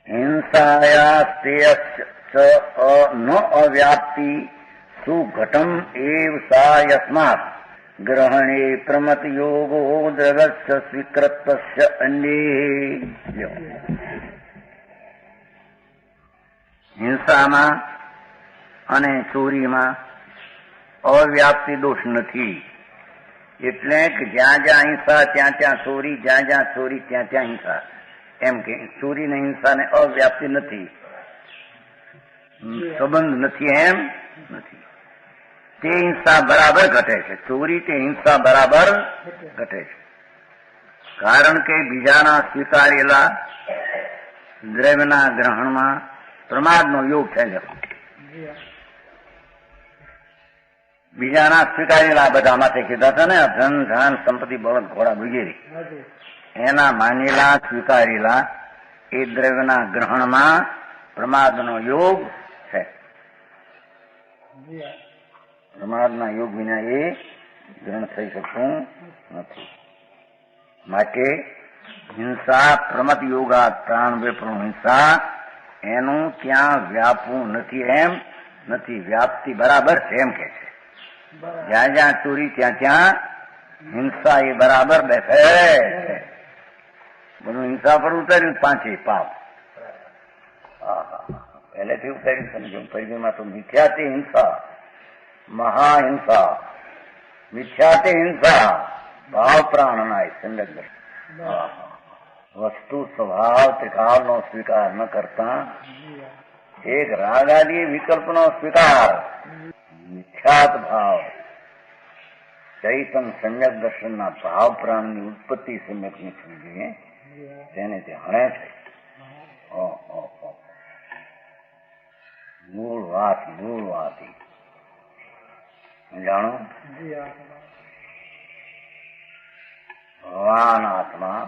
हिंसायास्ते न अव्याप्ति सुघटम एव सा यस्मात् ग्रहणे प्रमत योगो द्रवस्य स्वीकृतस्य अन्ये। हिंसाમાં અને ચોરીમાં અવ્યાપ્તિ દોષ નથી. એટલે કે જ્યાં જ્યાં હિંસા ત્યાં ત્યાં ચોરી, જ્યાં જ્યાં ચોરી ત્યાં ત્યાં હિંસા. એમ કે ચોરી ને હિંસા ને અવ્યાપ્તિ નથી, સંબંધ નથી, એમ નથી. તે હિંસા બરાબર ઘટે છે, ચોરી તે હિંસા બરાબર ઘટે છે. કારણ કે બીજાના સ્વીકારેલા દ્રવ્યના ગ્રહણમાં પ્રમાદનો યોગ થાય છે. બીજાના સ્વીકારેલા બધા માટે કીધા હતા ને, ધન ધાન સંપત્તિ બળદ ઘોડા વગેરે, એના માનેલા સ્વીકારેલા એ દ્રવ્યના ગ્રહણમાં પ્રમાદનો યોગ છે. પ્રમાદના યોગ વિના એ ગ્રહણ થઈ શકતું નથી. માટે હિંસા પ્રમત યોગા પ્રાણ વેપણું હિંસા એનું ત્યાં વ્યાપવું નથી, એમ નથી. વ્યાપ્તિ બરાબર છે એમ કે છે. જ્યાં જ્યાં ચોરી ત્યાં ત્યાં હિંસા એ બરાબર બેઠે છે. બધું હિંસા પર ઉતાર્યું પાંચે પાપ પહેલેથી ઉતાર્યું સમજો. પરિચયમાં તો મિથ્યાતી હિંસા, મહાહિંસા, મિથ્યાતી હિંસા, ભાવ પ્રાણનાય સંલગ્ન. વસ્તુ સ્વભાવ ત્રિકાળનો સ્વીકાર ન કરતા એક રાગ આદિ વિકલ્પનો સ્વીકાર, મિથ્યાત ભાવ, ચૈતન સમ્યક દર્શનના ભાવ પ્રાણની ઉત્પત્તિ સમ્યકની સમજીએ તેને તે હણે છે. મૂળ વાત જાણો. ભગવાન આત્મા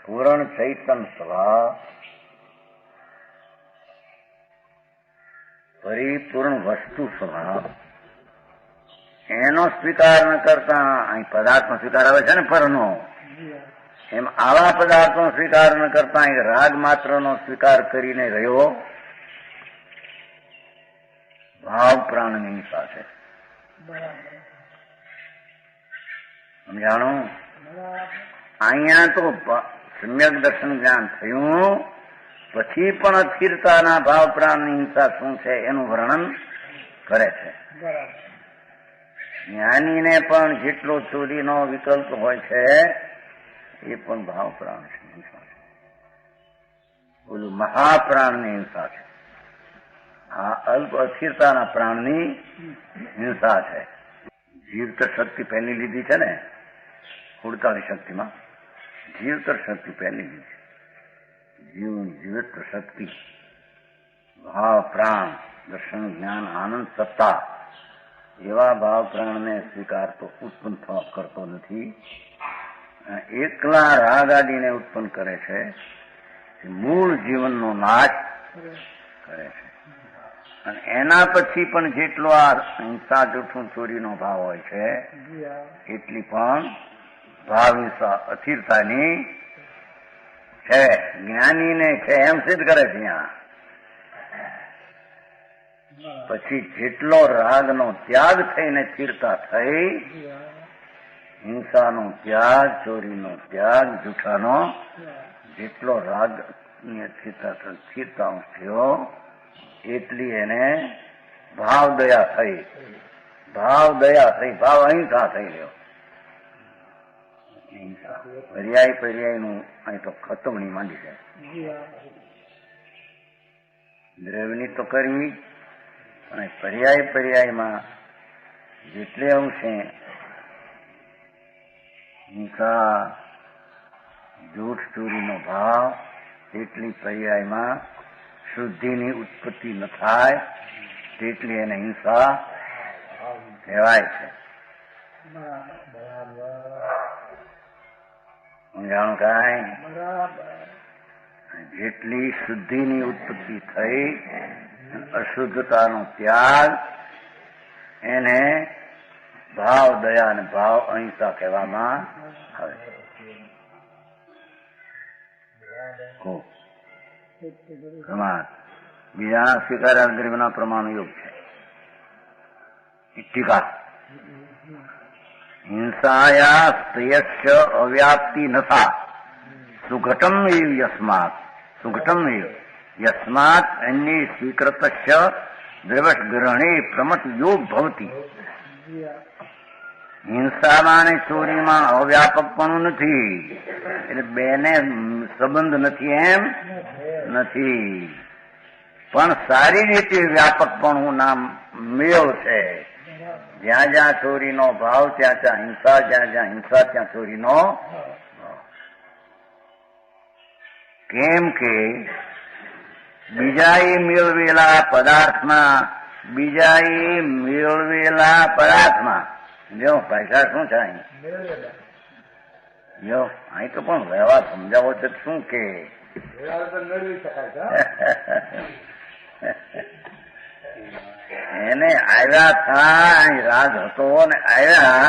પૂર્ણ ચૈતન સ્વભાવ, પરિપૂર્ણ વસ્તુ સ્વભાવ, એનો સ્વીકાર ન કરતા અહીં પદાર્થનો સ્વીકાર આવે છે ને પરનો, એમ આવા પદાર્થનો સ્વીકાર ન કરતા અહીં રાગ માત્રનો સ્વીકાર કરીને રહ્યો ભાવ પ્રાણની સાથે. સમજાણું? અહીંયા તો સમ્યક દર્શન જ્ઞાન થયું પછી પણ અસ્થિરતાના ભાવ પ્રાણની હિંસા શું છે એનું વર્ણન કરે છે. જ્ઞાનીને પણ જેટલો ચોરીનો વિકલ્પ હોય છે એ પણ ભાવ પ્રાણ હિંસા છે. બોલું મહાપ્રાણની હિંસા છે. આ અલ્પ અસ્થિરતાના પ્રાણની હિંસા છે. જીવતર શક્તિ પહેલી લીધી છે ને 48 શક્તિમાં, જીવતર શક્તિ પહેલી લીધી. જીવતર શક્તિ, ભાવ પ્રાણ, દર્શન જ્ઞાન આનંદ સત્તા, એવા ભાવ પ્રાણને સ્વીકાર તો ઉત્પન્ન કરતો નથી. એકલા રાગ આદિને ઉત્પન્ન કરે છે. મૂળ જીવનનો નાશ કરે છે. અને એના પછી પણ જેટલો આ હિંસા જૂઠું ચોરીનો ભાવ હોય છે એટલી પણ ભાવ હિંસા અસ્થિરતાની છે. જ્ઞાનીને છે એમ સિદ્ધ કરે છે. અહીંયા પછી જેટલો રાગનો ત્યાગ થઈને સ્થિરતા થઈ, હિંસાનો ત્યાગ, ચોરીનો ત્યાગ, જૂઠાનો જેટલો રાગની સ્થિરતા થયો એટલી એને ભાવ દયા થઈ, ભાવ અહિંસા થઈ ગયો. પર્યાયનું અહીં તો ખતમણી માંડી છે. દ્રવ્યની તો કરવી અને પર્યાયમાં જેટલે અંશે હિંસા જૂઠ ચોરીનો ભાવ તેટલી પર્યાયમાં શુદ્ધિની ઉત્પત્તિ ન થાય તેટલી એને હિંસા કહેવાય છે. સમજાણું કાંઈ? જેટલી શુદ્ધિની ઉત્પત્તિ થઈ, અશુદ્ધતાનો ત્યાગ, એને ભાવ દયા અને ભાવ અહિંસા કહેવામાં આવે છે. પ્રમાદ બીજાના સ્વીકાર્યા દ્રવ્યના પ્રમાણ યોગ છે. ટીકા હિંસાયા સ્ત્રેયસ્ય અવ્યાપ્તિ નથા સુઘટમ એવ યસ્માત સુઘટમ એવ યસ્માત અન્ય સ્વીકૃતસ્ય દ્રવ્યગ્રહણે પ્રમત યોગ ભવતી. હિંસામાં અને ચોરીમાં અવ્યાપકપણું નથી, એટલે બેને સંબંધ નથી એમ નથી, પણ સારી રીતે વ્યાપકપણું નામ મેળ છે. જ્યાં જ્યાં ચોરીનો ભાવ ત્યાં ત્યાં હિંસા, જ્યાં જ્યાં હિંસા ત્યાં ચોરીનો ભાવ. કેમ કે બીજાએ મેળવેલા પદાર્થમાં જો પૈસા શું થાય જો અહીં તો પણ વ્યવહાર સમજાવો તો શું કે એને આવ્યા થા રાજ હતો ને આવ્યા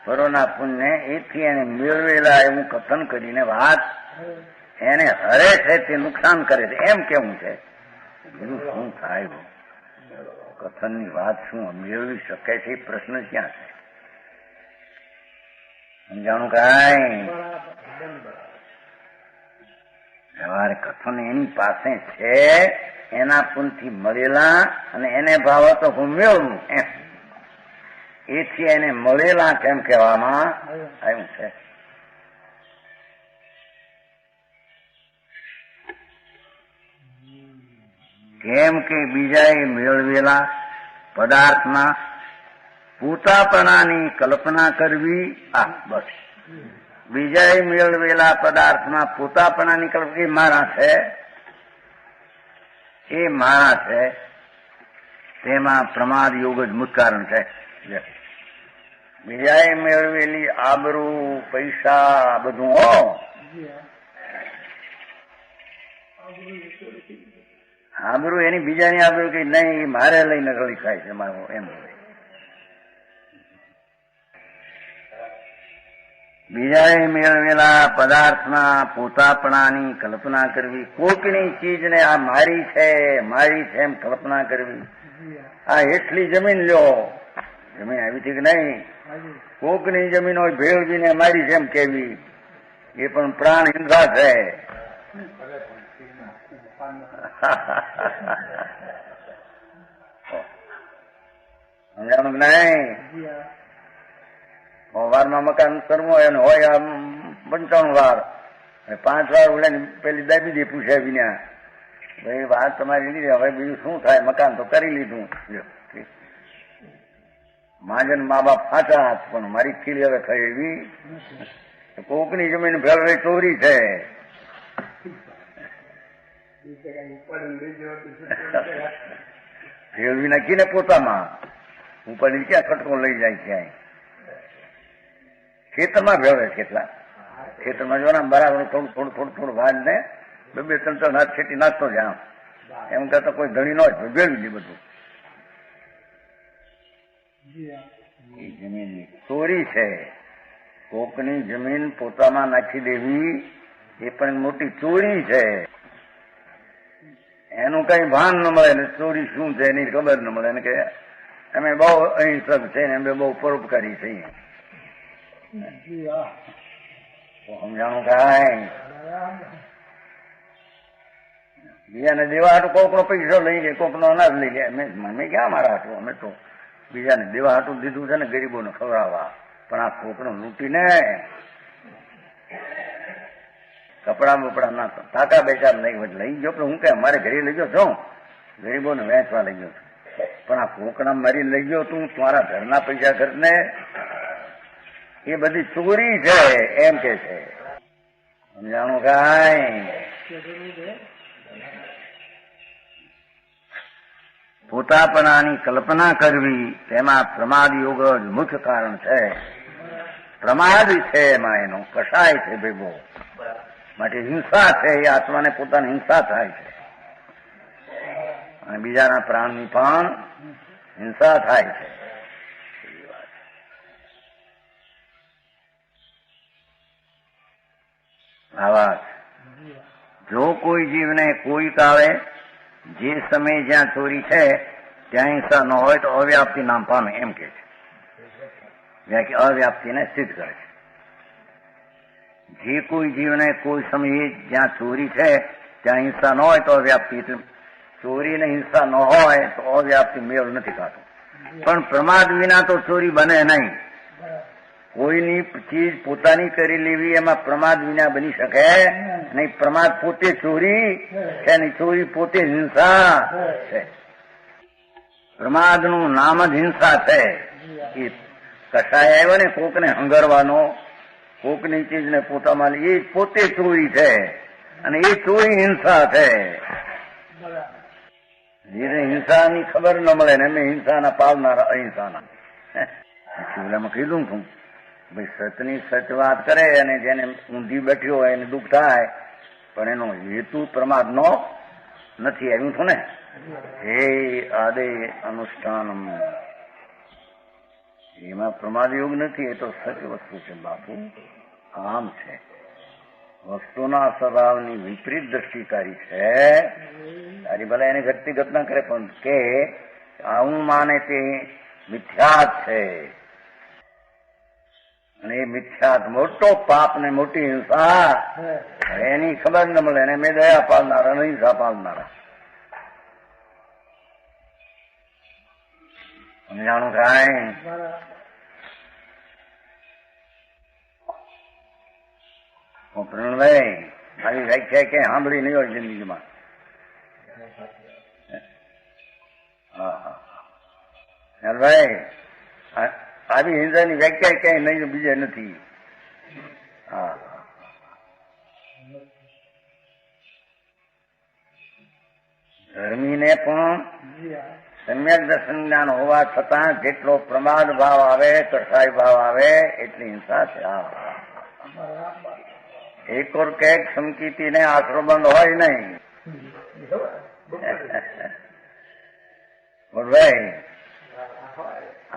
પરોના પુણ્ય એથી એને મેળવેલા એવું કથન કરીને વાત એને હરે છે તે નુકસાન કરે છે એમ કેવું છે. બીજું શું થાય કથનની વાત શું મેળવી શકે છે એ પ્રશ્ન ક્યાં છે? સમજાણું કાંઈ? વ્યવહાર કથન એની પાસે છે, એના પુનથી મળેલા અને એને ભાવ હતો હું મેળવું એમ, એથી એને મળેલા કેમ કહેવામાં આવ્યું છે. કેમ કે બીજાએ મેળવેલા પદાર્થમાં પોતાપણાની કલ્પના કરવી. બસ બીજાએ મેળવેલા પદાર્થમાં પોતાપણાની કલ્પના એ મારા છે, તેમાં પ્રમાદ યોગ જ મુખ્ય કારણ છે. બીજાએ મેળવેલી આબરૂ પૈસા બધું આબરૂ એની બીજાની આબરૂ કે નહીં મારે લઈને રળી ખાય છે મારું એમ. બીજાએ મેળવેલા પદાર્થના પોતાપણાની કલ્પના કરવી, કોકની ચીજને આ મારી છે એમ કલ્પના કરવી. આ એટલી જમીન લ્યો, જમીન આવી હતી કે નહીં, કોકની જમીન હોય ભેળવીને મારી છે એમ કેવી, એ પણ પ્રાણ હિંસા છે. સમજાણું કે નહીં? વારમાં મકાન કરવું હોય અને હોય આમ 55 વાર, 5 વાર ઓલા પેલી દાબી દે પૂછ્યા વિના ભાઈ વાત તમારી લીધી, હવે બીજું શું થાય, મકાન તો કરી લીધું. માજન મા બાપ સાચા પણ મારી ખીલી હવે થઈ એવી કોકની જમીન ભેળવે ચોરી છે. ભેળવી નાખીને પોતામાં ઉપાડી ક્યાં ખટકો લઈ જાય ક્યાંય. ખેતરમાં ભેળવે, કેટલા ખેતરમાં જો બરાબર થોડું ભાજ ને 2-3 હાથ છેટી નાખતો જ આમ એમ કરતા કોઈ ધણી ન હોય ભેળવી દે બધું. એ જમીનની ચોરી છે. કોકની જમીન પોતામાં નાખી દેવી એ પણ મોટી ચોરી છે. એનું કઈ ભાન ન મળે ને ચોરી શું છે એની ખબર ન મળે ને કે અમે બહુ અહિંસક છે ને અમે બહુ પરોપકારી છીએ. સમજાણું કાંઈ? બીજાને દેવા હાટું કોકનો પૈસો લઈ લે, કોકનો અનાજ લઈ લે. અમે ક્યાં મારા હાટું, અમે તો બીજાને દેવા હાટું દીધું છે ને ગરીબોને ખવડાવવા, પણ આ કોકનો લૂંટીને કપડા બપડા ના તાકા બેચાર લઈ ગયો. પણ હું કે મારે ઘરે લઈ ગયો છું, ગરીબોને વેચવા લઈ ગયો છું, પણ આ કોકણા મારી લઈ ગયો તું તમારા ઘરના પૈસા ખર્ચને, એ બધી ચોરી છે એમ કે છે. સમજાણું કાંઈ? પોતાપણાની કલ્પના કરવી તેમાં પ્રમાદ યોગ જ મુખ્ય કારણ છે. પ્રમાદ છે એમાં, એનો કસાય છે ભેગો, માટે હિંસા છે. એ આત્માને પોતાની હિંસા થાય છે અને બીજાના પ્રાણની પણ હિંસા થાય છે. આ વાત જો કોઈ જીવને કોઈ કાળે જે સમય જ્યાં ચોરી છે ત્યાં હિંસા ન હોય તો અવ્યાપ્તિ નામ પામે એમ કે છે. અવ્યાપ્તિને સિદ્ધ કરે છે. જે કોઈ જીવને કોઈ સમયે જ્યાં ચોરી છે ત્યાં હિંસા ન હોય તો અવ્યાપ્તિ, ચોરી ને હિંસા ન હોય તો અવ્યાપ્તિ મેળ નથી ખાતો. પણ પ્રમાદ વિના તો ચોરી બને નહીં. કોઈની ચીજ પોતાની કરી લેવી એમાં પ્રમાદ વિના બની શકે નહીં. પ્રમાદ પોતે ચોરી છે નહીં, ચોરી પોતે હિંસા છે. પ્રમાદનું નામ જ હિંસા છે. એ કસાય આવ્યો ને કોકને હંગરવાનો, કોકની ચીજને પોતામાં એ પોતે ચોરી છે અને એ ચોરી હિંસા છે. જેને હિંસાની ખબર ન મળે ને એમને હિંસાના પાલનારા અહિંસાના. શિવલામાં કીધું છું ભાઈ, સતની સચ વાત કરે અને જેને ઊંધી બેઠ્યો હોય એને દુઃખ થાય, પણ એનો હેતુ પ્રમાદનો નથી. આવ્યું છું ને, હે આદે અનુષ્ઠાનમ, એમાં પ્રમાદ યોગ નથી. એ તો સચ વસ્તુ છે બાપુ, આમ છે. વસ્તુના સ્વભાવની વિપરીત દ્રષ્ટિકારી છે. તારી ભલે એને વ્યક્તિગત ના કરે, પણ કે આવું માને તે મિથ્યાત છે. અને એ મિથ્યાત મોટો પાપ ને મોટી હિંસા, એની ખબર ન મળે. એને મેં દયા પાલનારા અને હિંસા પાલનારા. સમજાણું કાંઈ? પ્રણભાઈ આવી વ્યાખ્યા ક્યાંય સાંભળી નહીં હોય જિંદગીમાં. ભાઈ આવી હિંસાની વ્યાખ્યા ક્યાંય નહીં, બીજે નથી. હા, ધર્મીને પણ સમ્યક દર્શન જ્ઞાન હોવા છતાં જેટલો પ્રમાદ ભાવ આવે, કસાય ભાવ આવે એટલી હિંસા છે. એક ઓર કેક સમકીતી ને આશરો બંધ હોય નહીં. ભાઈ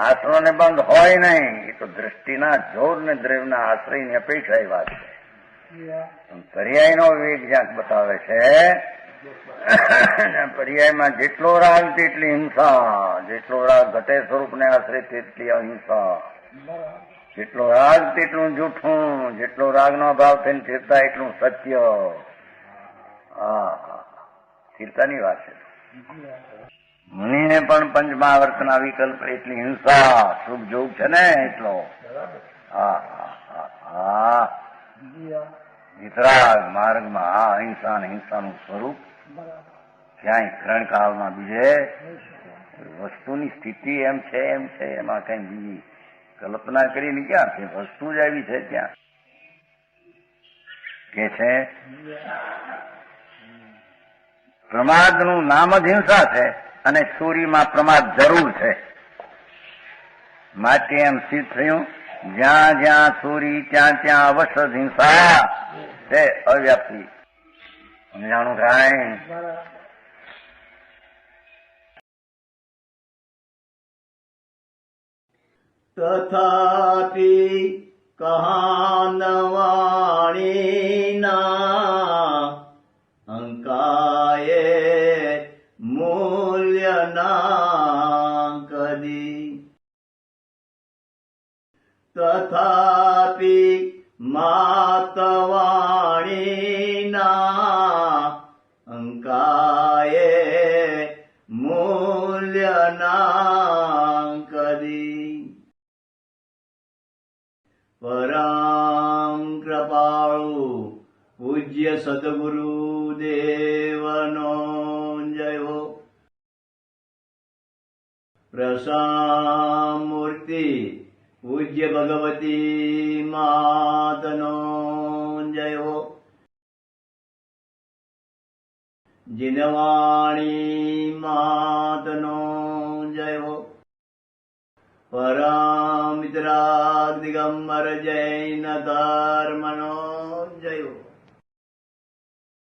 આશરો ને બંધ હોય નહીં. એ તો દ્રષ્ટિના જોર ને દ્રવ્યના આશ્રયની અપેક્ષા એ વાત છે. પર્યાયનો વિવેક જ્યાં બતાવે છે, પર્યાયમાં જેટલો રાગ તેટલી હિંસા, જેટલો રાગ ઘટે સ્વરૂપને આશ્રય તેટલી અહિંસા, જેટલો રાગ તેટલું જૂઠું, જેટલો રાગનો ભાવ થઈને સ્થિરતા એટલું સત્ય. સ્થિરતાની વાત છે. મુનિને પણ પંચમહાવર્તના વિકલ્પ એટલી હિંસા, શુભ જોગ છે ને એટલો. વિતરાગ માર્ગમાં આ અહિંસા અને હિંસાનું સ્વરૂપ ક્યાંય ગ્રહણકાળમાં બીજે વસ્તુની સ્થિતિ એમ છે એમાં કઈ બીજી કલ્પના કરીને ક્યાં છે? વસ્તુ જ આવી છે ત્યાં કે છે. પ્રમાદનું નામ જ હિંસા છે અને ચોરીમાં પ્રમાદ જરૂર છે. માટે એમ સિદ્ધ થયું, જ્યાં જ્યાં ચોરી ત્યાં ત્યાં અવશ્ય હિંસા છે, અવ્યાપ્તિ. સમજાણું કાંઈ? તથાપિ કહાનવાણીના અંકાયે મૂલ્યના કદી. તથાપિ માતવાણીના અંકાયે મૂલ્યના કદી. પરમ કૃપાળુ પૂજ્ય સદગુરુ દેવનો જય. પ્રસામૂર્તિ પૂજ્ય ભગવતી માતનો જય. જીનવાણી માતનો જય. પરમ મિત્રાગ દિગંબર જૈન ધર્મનો